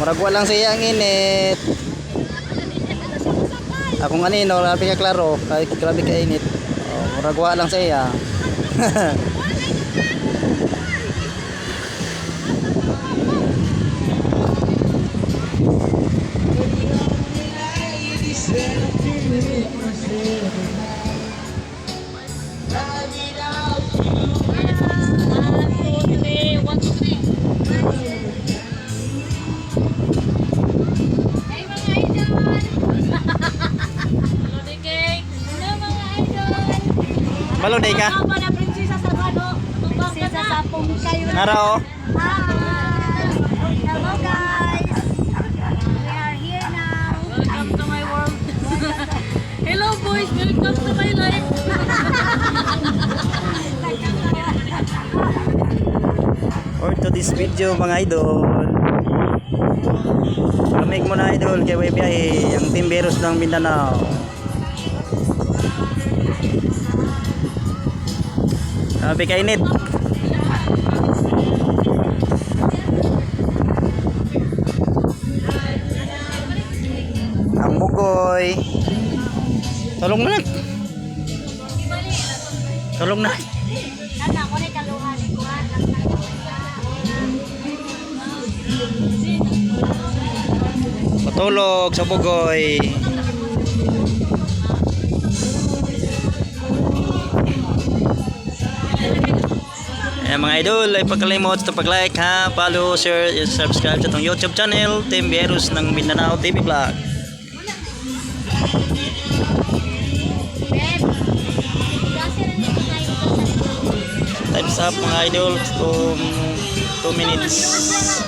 Murag walang siya ang init. Akong anino, grabe ka klaro, kahit grabe ka init. Oh, murag walang siya. Maluday ka? Prinsesa sa Bano. Prinsesa sa Pungkay. Naro. Hi! Hello guys! We are here now. Welcome to my world. Hello boys, welcome to my life. Or to this video mga idol. Kamig mo na idol kay may biyahe ang Timberos ng Mindanao. Sabi ka init. Ang bugoy. Tulong na. Tulong na. Kana ko ni kaluhan ni kuhan lang Patulog sa bugoy. Ayan mga idol, ay pagkalimot sa pag-like ha, follow, share, and subscribe sa itong YouTube channel, Timberos ng Mindanao TV Vlog. Time's up mga idol, 2 minutes.